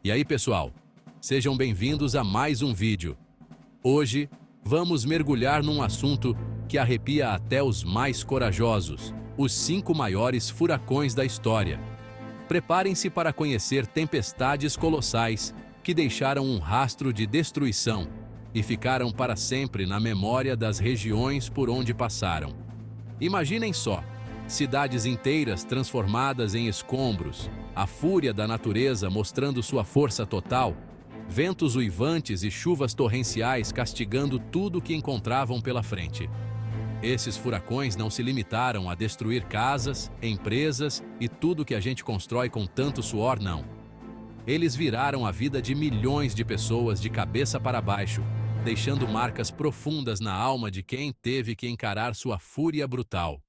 E aí, pessoal? Sejam bem-vindos a mais um vídeo. Hoje, vamos mergulhar num assunto que arrepia até os mais corajosos, os 5 maiores furacões da história. Preparem-se para conhecer tempestades colossais que deixaram um rastro de destruição e ficaram para sempre na memória das regiões por onde passaram. Imaginem só, cidades inteiras transformadas em escombros, a fúria da natureza mostrando sua força total, ventos uivantes e chuvas torrenciais castigando tudo que encontravam pela frente. Esses furacões não se limitaram a destruir casas, empresas e tudo que a gente constrói com tanto suor, não. Eles viraram a vida de milhões de pessoas de cabeça para baixo, deixando marcas profundas na alma de quem teve que encarar sua fúria brutal.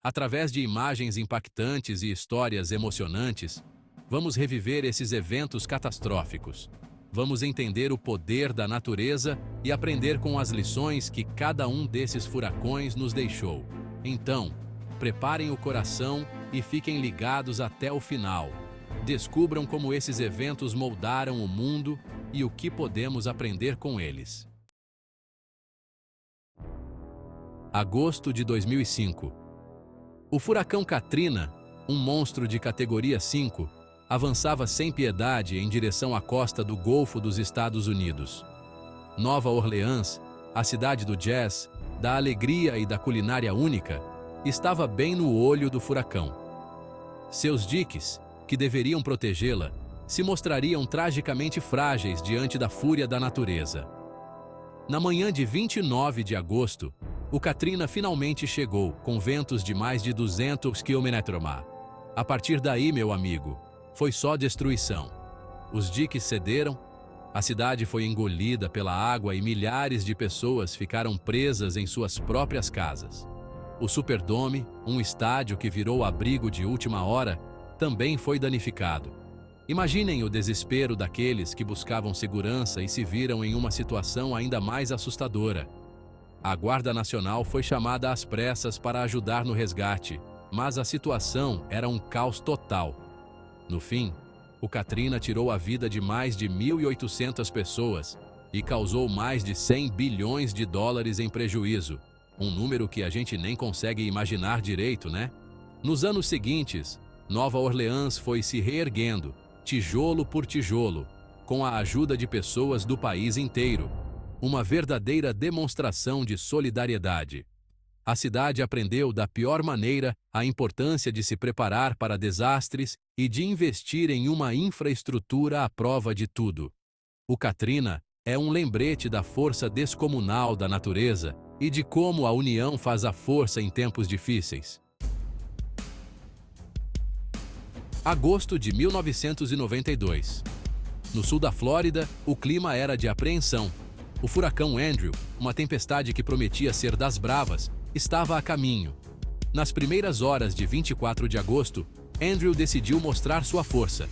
Através de imagens impactantes e histórias emocionantes, vamos reviver esses eventos catastróficos. Vamos entender o poder da natureza e aprender com as lições que cada um desses furacões nos deixou. Então, preparem o coração e fiquem ligados até o final. Descubram como esses eventos moldaram o mundo e o que podemos aprender com eles. Agosto de 2005. O furacão Katrina, um monstro de categoria 5, avançava sem piedade em direção à costa do Golfo dos Estados Unidos. Nova Orleans, a cidade do jazz, da alegria e da culinária única, estava bem no olho do furacão. Seus diques, que deveriam protegê-la, se mostrariam tragicamente frágeis diante da fúria da natureza. Na manhã de 29 de agosto, o Katrina finalmente chegou, com ventos de mais de 200 km/h. A partir daí, meu amigo, foi só destruição. Os diques cederam, a cidade foi engolida pela água e milhares de pessoas ficaram presas em suas próprias casas. O Superdome, um estádio que virou abrigo de última hora, também foi danificado. Imaginem o desespero daqueles que buscavam segurança e se viram em uma situação ainda mais assustadora. A Guarda Nacional foi chamada às pressas para ajudar no resgate, mas a situação era um caos total. No fim, o Katrina tirou a vida de mais de 1.800 pessoas e causou mais de 100 bilhões de dólares em prejuízo, um número que a gente nem consegue imaginar direito, né? Nos anos seguintes, Nova Orleans foi se reerguendo, tijolo por tijolo, com a ajuda de pessoas do país inteiro. Uma verdadeira demonstração de solidariedade. A cidade aprendeu da pior maneira a importância de se preparar para desastres e de investir em uma infraestrutura à prova de tudo. O Katrina é um lembrete da força descomunal da natureza e de como a união faz a força em tempos difíceis. Agosto de 1992. No sul da Flórida, o clima era de apreensão. O furacão Andrew, uma tempestade que prometia ser das bravas, estava a caminho. Nas primeiras horas de 24 de agosto, Andrew decidiu mostrar sua força.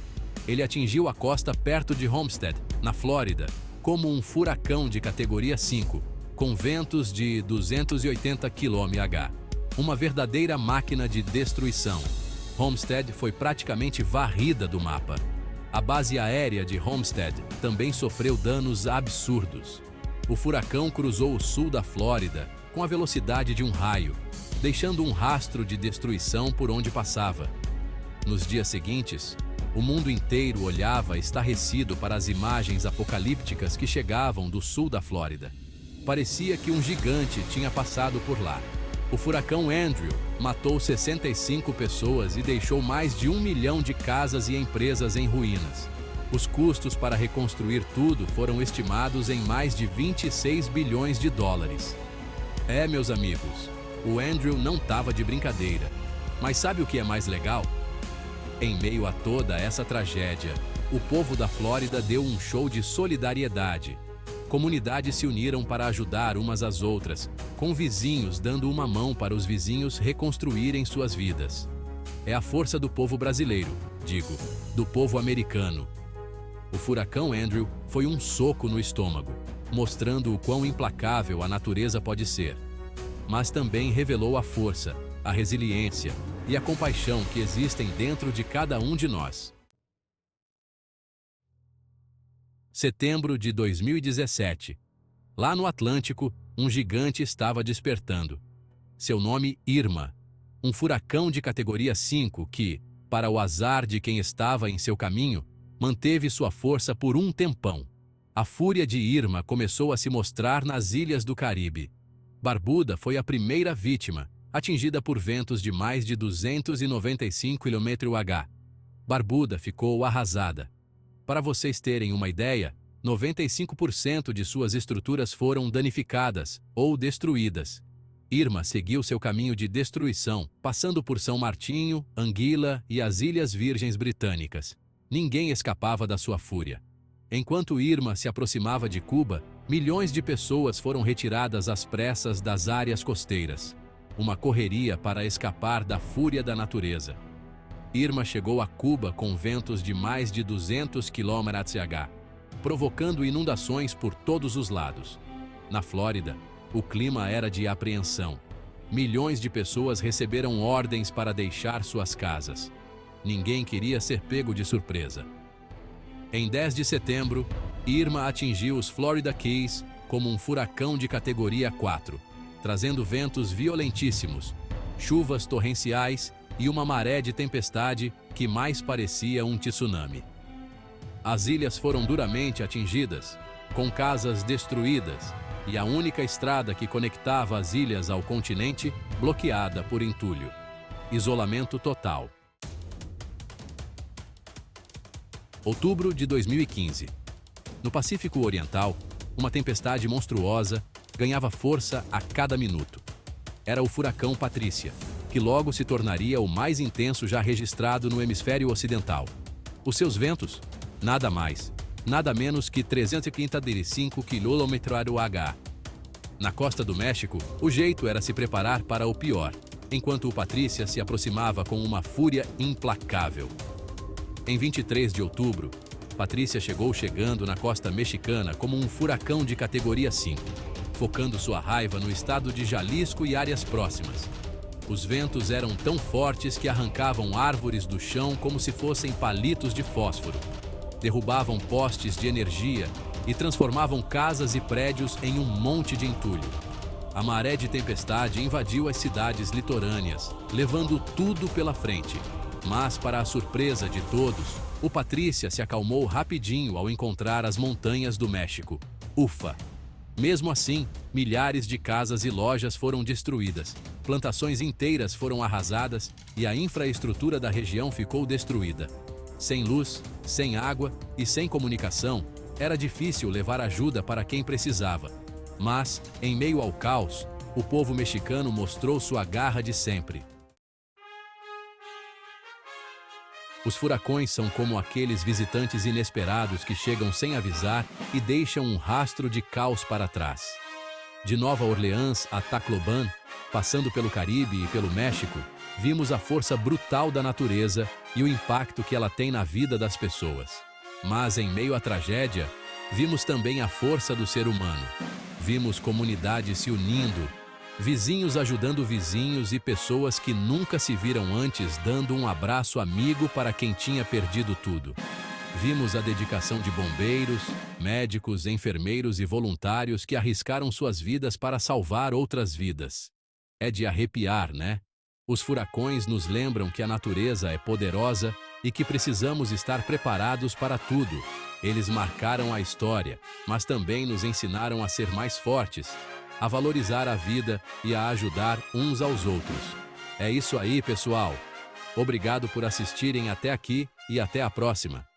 Ele atingiu a costa perto de Homestead, na Flórida, como um furacão de categoria 5, com ventos de 280 km/h. Uma verdadeira máquina de destruição. Homestead foi praticamente varrida do mapa. A base aérea de Homestead também sofreu danos absurdos. O furacão cruzou o sul da Flórida com a velocidade de um raio, deixando um rastro de destruição por onde passava. Nos dias seguintes, o mundo inteiro olhava estarrecido para as imagens apocalípticas que chegavam do sul da Flórida. Parecia que um gigante tinha passado por lá. O furacão Andrew matou 65 pessoas e deixou mais de 1 milhão de casas e empresas em ruínas. Os custos para reconstruir tudo foram estimados em mais de 26 bilhões de dólares. Meus amigos, o Andrew não estava de brincadeira. Mas sabe o que é mais legal? Em meio a toda essa tragédia, o povo da Flórida deu um show de solidariedade. Comunidades se uniram para ajudar umas às outras, com vizinhos dando uma mão para os vizinhos reconstruírem suas vidas. É a força do povo brasileiro, do povo americano. O furacão Andrew foi um soco no estômago, mostrando o quão implacável a natureza pode ser. Mas também revelou a força, a resiliência e a compaixão que existem dentro de cada um de nós. Setembro de 2017. Lá no Atlântico, um gigante estava despertando. Seu nome Irma, um furacão de categoria 5 que, para o azar de quem estava em seu caminho, manteve sua força por um tempão. A fúria de Irma começou a se mostrar nas ilhas do Caribe. Barbuda foi a primeira vítima, atingida por ventos de mais de 295 km/h. Barbuda ficou arrasada. Para vocês terem uma ideia, 95% de suas estruturas foram danificadas ou destruídas. Irma seguiu seu caminho de destruição, passando por São Martinho, Anguila e as Ilhas Virgens Britânicas. Ninguém escapava da sua fúria. Enquanto Irma se aproximava de Cuba, milhões de pessoas foram retiradas às pressas das áreas costeiras. Uma correria para escapar da fúria da natureza. Irma chegou a Cuba com ventos de mais de 200 km/h, provocando inundações por todos os lados. Na Flórida, o clima era de apreensão. Milhões de pessoas receberam ordens para deixar suas casas. Ninguém queria ser pego de surpresa. Em 10 de setembro, Irma atingiu os Florida Keys como um furacão de categoria 4, trazendo ventos violentíssimos, chuvas torrenciais e uma maré de tempestade que mais parecia um tsunami. As ilhas foram duramente atingidas, com casas destruídas e a única estrada que conectava as ilhas ao continente bloqueada por entulho. Isolamento total. Outubro de 2015. No Pacífico Oriental, uma tempestade monstruosa ganhava força a cada minuto. Era o furacão Patrícia, que logo se tornaria o mais intenso já registrado no hemisfério ocidental. Os seus ventos, nada mais, nada menos que 335 km/h. Na costa do México, o jeito era se preparar para o pior, enquanto o Patrícia se aproximava com uma fúria implacável. Em 23 de outubro, Patrícia chegando na costa mexicana como um furacão de categoria 5, focando sua raiva no estado de Jalisco e áreas próximas. Os ventos eram tão fortes que arrancavam árvores do chão como se fossem palitos de fósforo, derrubavam postes de energia e transformavam casas e prédios em um monte de entulho. A maré de tempestade invadiu as cidades litorâneas, levando tudo pela frente. Mas, para a surpresa de todos, o Patrícia se acalmou rapidinho ao encontrar as montanhas do México. Ufa! Mesmo assim, milhares de casas e lojas foram destruídas, plantações inteiras foram arrasadas e a infraestrutura da região ficou destruída. Sem luz, sem água e sem comunicação, era difícil levar ajuda para quem precisava. Mas, em meio ao caos, o povo mexicano mostrou sua garra de sempre. Os furacões são como aqueles visitantes inesperados que chegam sem avisar e deixam um rastro de caos para trás. De Nova Orleans a Tacloban, passando pelo Caribe e pelo México, vimos a força brutal da natureza e o impacto que ela tem na vida das pessoas. Mas, em meio à tragédia, vimos também a força do ser humano. Vimos comunidades se unindo, vizinhos ajudando vizinhos e pessoas que nunca se viram antes dando um abraço amigo para quem tinha perdido tudo. Vimos a dedicação de bombeiros, médicos, enfermeiros e voluntários que arriscaram suas vidas para salvar outras vidas. É de arrepiar, né? Os furacões nos lembram que a natureza é poderosa e que precisamos estar preparados para tudo. Eles marcaram a história, mas também nos ensinaram a ser mais fortes, a valorizar a vida e a ajudar uns aos outros. É isso aí, pessoal. Obrigado por assistirem até aqui e até a próxima.